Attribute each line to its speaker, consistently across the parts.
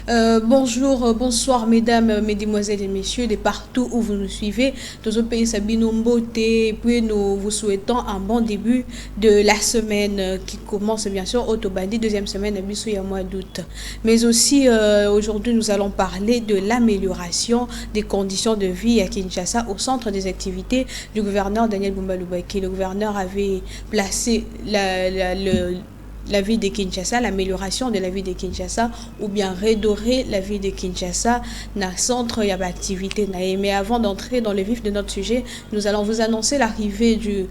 Speaker 1: Bonjour, bonsoir mesdames, mesdemoiselles et messieurs de partout où vous nous suivez. Tous au pays Sabino Mbote, et puis nous vous souhaitons un bon début de la semaine qui commence bien sûr au Tobandi, deuxième semaine à Bissou mois d'août. Mais aussi aujourd'hui nous allons parler de l'amélioration des conditions de vie à Kinshasa au centre des activités du gouverneur Daniel Bumba Lubaki. Le gouverneur avait placé la ville de Kinshasa, l'amélioration de la ville de Kinshasa ou bien redorer la ville de Kinshasa na centre ya activité nae. Mais avant d'entrer dans le vif de notre sujet, nous allons vous annoncer l'arrivée du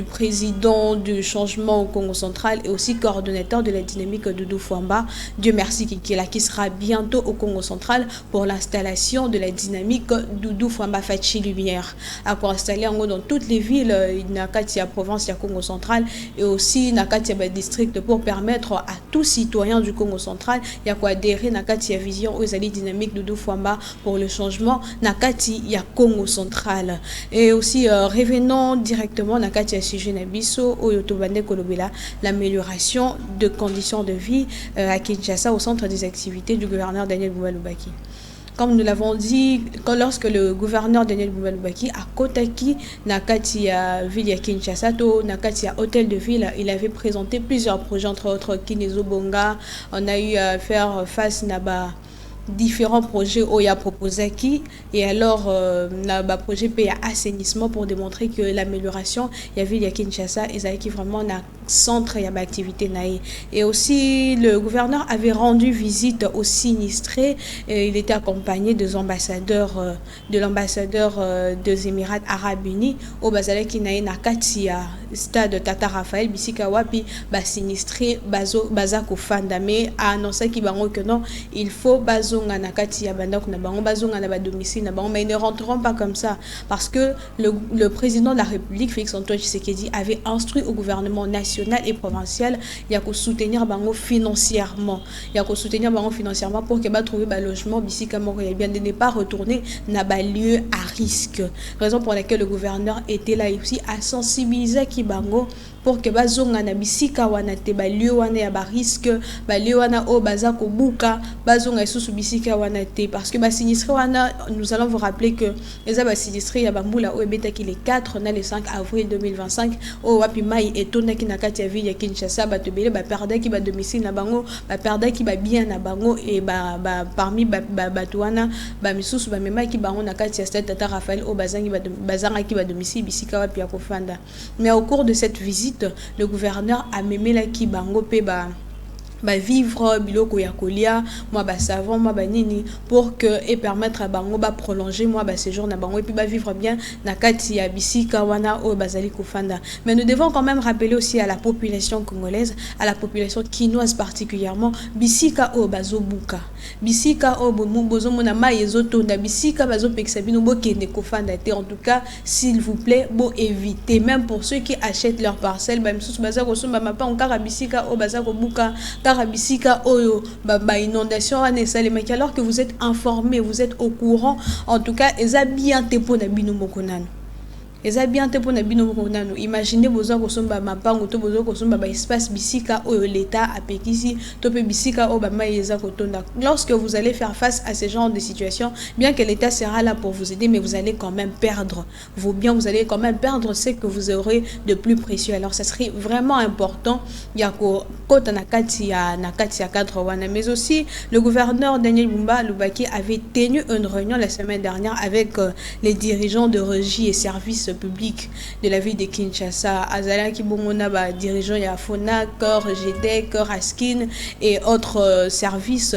Speaker 1: président du changement au Congo central et aussi coordonnateur de la dynamique Doudou Fwamba. Dieu merci qui sera bientôt au Congo central pour l'installation de la dynamique Doudou Fwamba Fachi Lumière. À quoi installer en gros dans toutes les villes, Nakatia province ya Congo central et aussi Nakatia district pour permettre à tout citoyen du Congo central ya quoi adhérer Nakati ya vision aux alliés dynamiques Doudou Fwamba pour le changement Nakati ya Congo central. Et aussi revenons directement Nakati ya sujet Nabiso au Yotobande Kolobela, l'amélioration de conditions de vie à Kinshasa au centre des activités du gouverneur Daniel Bumba Lubaki. Comme nous l'avons dit, lorsque le gouverneur Daniel Bumba Lubaki a Kotaki, Nakati ya ville ya Kinshasa, Nakati ya hôtel de ville, il avait présenté plusieurs projets, entre autres Kinezo Bonga. On a eu à faire face à différents projets où il a proposé qui et alors projet pays assainissement pour démontrer que l'amélioration il y avait il y a Kinshasa et ça qui vraiment na centre il y a activité naïe et aussi le gouverneur avait rendu visite aux sinistrés et il était accompagné des ambassadeurs de l'ambassadeur des Émirats Arabes Unis au bazale qui naïe na katia stade Tata Raphaël bisika wapi sinistré bazako fandame a annoncé qui bango que non il faut bazo na kati ya bandako na bango bazonga na ba domicile na bango mais ils ne rentreront pas comme ça parce que le président de la République Félix Antoine Tshisekedi avait instruit au gouvernement national et provincial il y a que soutenir bango financièrement pour que ba trouver ba logement bisika moko ya bien de ne pas retourner na ba lieu à risque, raison pour laquelle le gouverneur était là aussi à sensibiliser ki bango pour que bazonga na bisika wana te ba lieu wana ya ba risque ba lieu wana o bazako buka bazonga isusu bisika wana te parce que sinistré wana nous allons vous rappeler que les sinistrés ya bambula o ebetaki les 4 na le 5 avril 2025 o wapi mai etonaki na kati ya ville ya Kinshasa bato bele ba perdaki ba domicile na bango ba perdaki ba bien na bango et parmi bato wana ba misusu ba memaki bango na kati ya stade Tata Raphaël o bazangaki ba domicile bisika wapi ya kofanda. Mais au cours de cette visite le gouverneur a mémé la kibango pe vivre biloko ya kolia moi savon moi nini pour que et permettre à bango prolonger moi séjour na bango et puis vivre bien na kati ya bisika wana o bazali kofanda. Mais nous devons quand même rappeler aussi à la population congolaise, à la population quinoise particulièrement bisika o bazobuka bisika o bozo mona mai ezotonda bisika bazo pekisa bino bokende kofanda te. En tout cas s'il vous plaît éviter même pour ceux qui achètent leur parcelle misusu baza kosomba mapa onkara bisika o baza kobuka Karabisika oyo inondation alors que vous êtes informés, vous êtes au courant. En tout cas, eza bien te pona bino mokonano. Imaginez besoin kosomba mapango to besoin kosomba espace bisika oyo l'état a pekisi to pe bisika o maïeza kotonda. Lorsque vous allez faire face à ce genre de situation, bien que l'état sera là pour vous aider, mais vous allez quand même perdre vos biens, vous allez quand même perdre ce que vous aurez de plus précieux. Alors ça serait vraiment important yako kota nakati ya cadre wana. Mais aussi le gouverneur Daniel Bumba Lubaki avait tenu une réunion la semaine dernière avec les dirigeants de régie et services public de la ville de Kinshasa. Azala Kibongona dirigeant ya Fona, Cor, GD, Cor Askin et autres services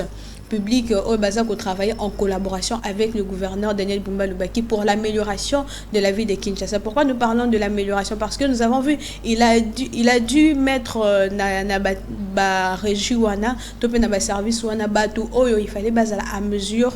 Speaker 1: publics au Bazako travailler en collaboration avec le gouverneur Daniel Bumba Lubaki pour l'amélioration de la ville de Kinshasa. Pourquoi nous parlons de l'amélioration? Parce que nous avons vu il a dû mettre na régie wana, topé na service wana batu oyo il fallait bazala à mesure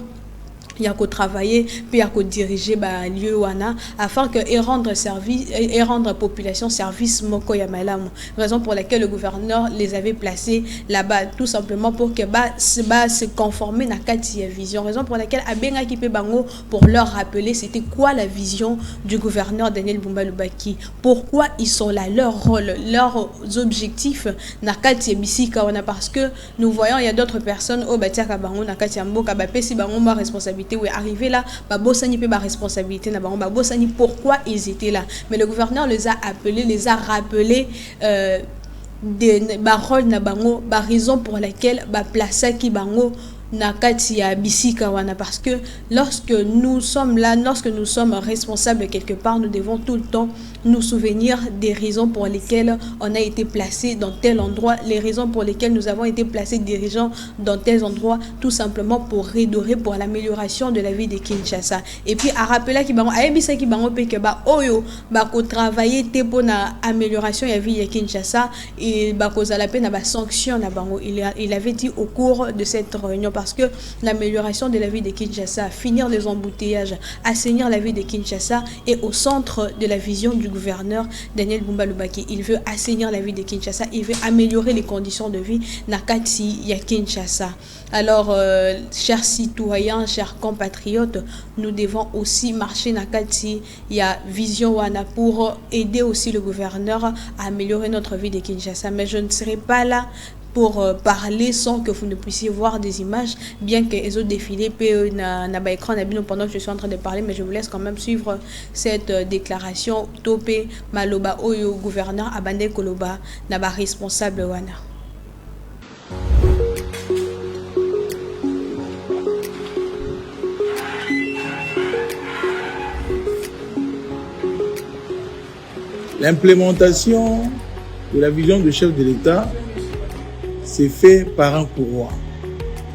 Speaker 1: il y a qu'à travailler puis il y a qu'à diriger lieu wana afin que et rendre service et rendre population service moko ya malamu, raison pour laquelle le gouverneur les avait placés là-bas tout simplement pour que se conformer na kati ya vision, raison pour laquelle abenga ki pe bango pour leur rappeler c'était quoi la vision du gouverneur Daniel Bumba Lubaki, pourquoi ils sont là, leur rôle, leurs objectifs na kati ya bisika wana, parce que nous voyons il y a d'autres personnes au batiaka bango na kati ya mboka ba pesi bango ma responsabilité. Oui, arrivé là, babosani pe ba responsabilité na bango, babosani pourquoi ils étaient là. Mais le gouverneur les a appelés, les a rappelés des rôles na bango, ba raison pour laquelle ba plaça ki bango na kati ya bisika wana, parce que lorsque nous sommes là, lorsque nous sommes responsables quelque part, nous devons tout le temps nous souvenir des raisons pour lesquelles on a été placé dans tel endroit, les raisons pour lesquelles nous avons été placés dirigeants dans tel endroit, tout simplement pour redorer, pour l'amélioration de la vie de Kinshasa. Et puis à rappeler ki bango ayebisa ki bango pe ke ba oyo ba ko travailler te pour na amélioration ya vie de Kinshasa et ba ko za la peine ba sanction na bango. Il avait dit au cours de cette réunion, parce que l'amélioration de la vie de Kinshasa, finir les embouteillages, assainir la vie de Kinshasa est au centre de la vision du gouverneur Daniel Bumba Lubaki. Il veut assainir la vie de Kinshasa, il veut améliorer les conditions de vie na kati ya Kinshasa. Alors, chers citoyens, chers compatriotes, nous devons aussi marcher na kati ya vision wana pour aider aussi le gouverneur à améliorer notre vie de Kinshasa. Mais je ne serai pas là pour parler sans que vous ne puissiez voir des images, bien que les autres défilés na écran pendant que je suis en train de parler, mais je vous laisse quand même suivre cette déclaration topé maloba oyo gouverneur abande koloba na ba responsable wana.
Speaker 2: L'implémentation de la vision du chef de l'État c'est fait par un courroie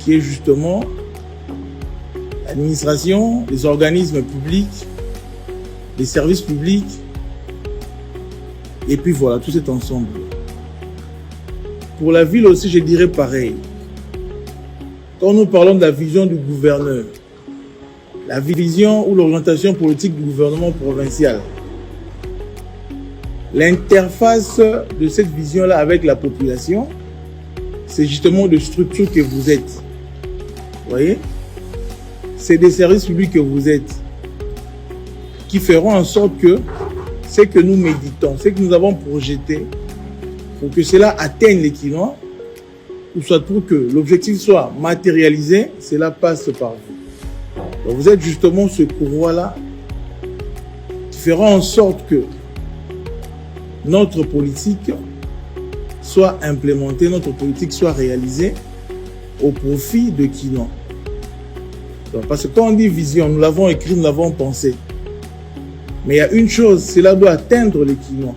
Speaker 2: qui est justement l'administration, les organismes publics, les services publics, et puis voilà, tout cet ensemble. Pour la ville aussi, je dirais pareil. Quand nous parlons de la vision du gouverneur, la vision ou l'orientation politique du gouvernement provincial, l'interface de cette vision-là avec la population, c'est justement de structure que vous êtes. Vous voyez? C'est des services publics que vous êtes qui feront en sorte que ce que nous méditons, ce que nous avons projeté, pour que cela atteigne les Kinois, ou soit pour que l'objectif soit matérialisé, cela passe par vous. Donc vous êtes justement ce courroie-là qui fera en sorte que notre politique soit implémentée, notre politique soit réalisée au profit de Kinois. Donc, parce que quand on dit vision, nous l'avons écrit, nous l'avons pensé. Mais il y a une chose, cela doit atteindre les Kinois.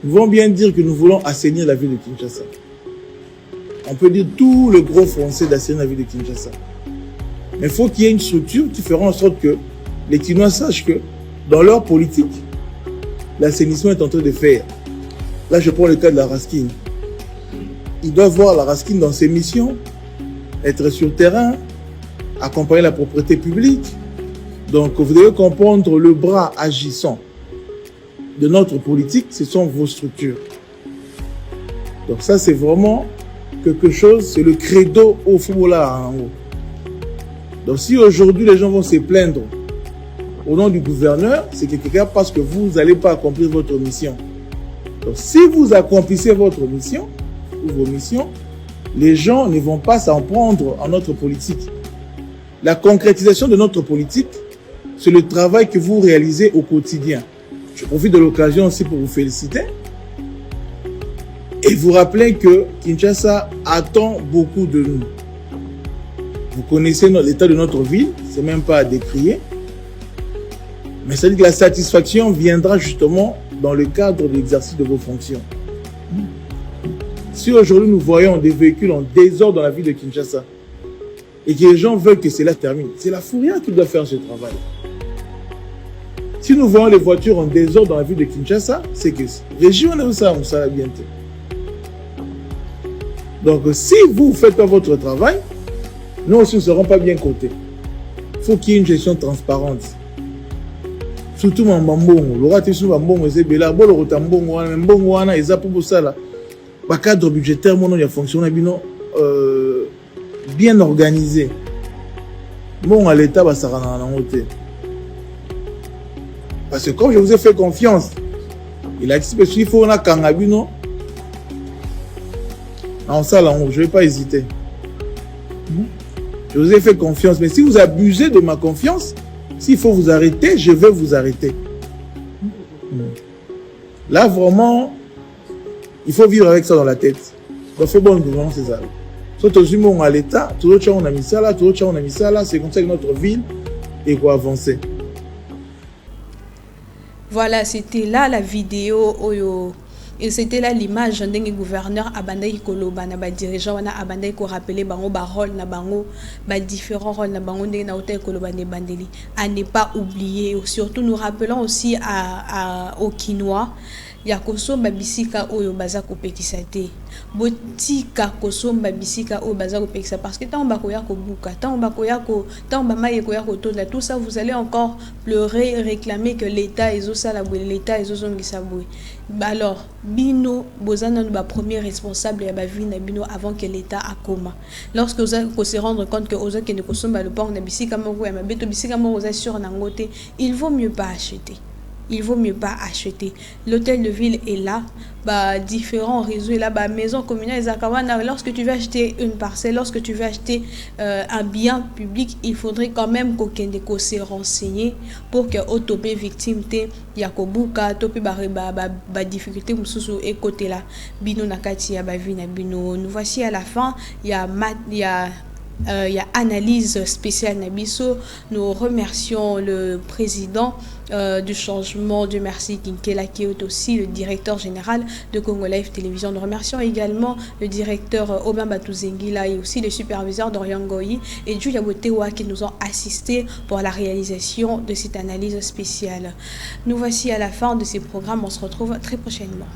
Speaker 2: Nous voulons bien dire que nous voulons assainir la ville de Kinshasa. On peut dire tout le gros français d'assainir la ville de Kinshasa. Mais il faut qu'il y ait une structure qui fera en sorte que les Kinois sachent que dans leur politique, l'assainissement est en train de faire. Là, je prends le cas de la Raskin. Ils doivent voir la Raskin dans ses missions, être sur le terrain, accompagner la propriété publique. Donc, vous devez comprendre le bras agissant de notre politique, ce sont vos structures. Donc ça, c'est vraiment quelque chose, c'est le credo au football en haut. Donc si aujourd'hui les gens vont se plaindre au nom du gouverneur, c'est quelque part parce que vous n'allez pas accomplir votre mission. Donc si vous accomplissez votre mission, ou vos missions, les gens ne vont pas s'en prendre à notre politique. La concrétisation de notre politique, c'est le travail que vous réalisez au quotidien. Je profite de l'occasion aussi pour vous féliciter et vous rappeler que Kinshasa attend beaucoup de nous. Vous connaissez l'état de notre ville, c'est même pas à décrier. Mais ça dit que la satisfaction viendra justement dans le cadre de l'exercice de vos fonctions. Si aujourd'hui nous voyons des véhicules en désordre dans la ville de Kinshasa et que les gens veulent que cela termine, c'est la Fouria qui doit faire ce travail. Si nous voyons les voitures en désordre dans la ville de Kinshasa, c'est que région où ça va bientôt. Donc si vous ne faites pas votre travail, nous aussi ne serons pas bien cotés. faut qu'il y ait une gestion transparente. Surtout en Bambongo. Le rate sur Bambongo, c'est bela. Bon, le Rotambongo, Mbongo, et ça pour ça là. Le cadre budgétaire, mon nom, il a fonctionné bien organisé. Bon, à l'État, ça va en côté. Parce que comme je vous ai fait confiance, il a dit qu'il faut un Kangabino. En ça, là, je ne vais pas hésiter. Je vous ai fait confiance. Mais si vous abusez de ma confiance, s'il faut vous arrêter, je vais vous arrêter. Là, vraiment, il faut vivre avec ça dans la tête. Donc, il faut bon gouvernement, c'est ça. Soit aux humains à l'État, tout le temps on a mis ça là, tout le temps on a mis ça là. C'est comme ça que notre ville est quoi avancer.
Speaker 1: Voilà, c'était là la vidéo. Et c'était là l'image d'un gouverneur Abandai Koloba, na ba dirigeant wana Abandai ko rappeler bango ba rôle na bango, ba différents rôles na bango ndenge na hôtel Koloba ne bandeli. À ne pas oublier, surtout nous rappelons aussi aux Kinois. Ya kosomba bisika oyo baza kopekisa te. Botika kosomba bisika oyo baza kopekisa parce que tant bakoya ko buka, tant bamaye koya ko tonda, tout ça vous allez encore pleurer, réclamer que l'État ezosala boye, l'État ezosongisa boye. Alors bino bozana no ba premier responsable ya ba vie na bino avant que l'État akoma. Lorsque vous allez se rendre compte que oza kende kosomba le port na bisika moko ya mabeto bisika moko oza sur na ngote, il vaut mieux pas acheter. Il vaut mieux pas acheter. L'hôtel de ville est là, bah, différents réseaux est là, bah, maison communale, lorsque tu veux acheter une parcelle, lorsque tu veux acheter un bien public, il faudrait quand même qu'on se renseigne pour que autopé victime te yakobuka topé ba difficulté mususu et côté là bino nakati ya ba vie na bino. Nous voici à la fin, il y a analyse spéciale Nabiso. Nous remercions le président du changement, Dieu merci, Kinkela, qui est aussi le directeur général de Congo Live Télévision. Nous remercions également le directeur Obin Batuzengila et aussi le superviseur Dorian Goyi et Julia Botewa qui nous ont assistés pour la réalisation de cette analyse spéciale. Nous voici à la fin de ces programmes. On se retrouve très prochainement.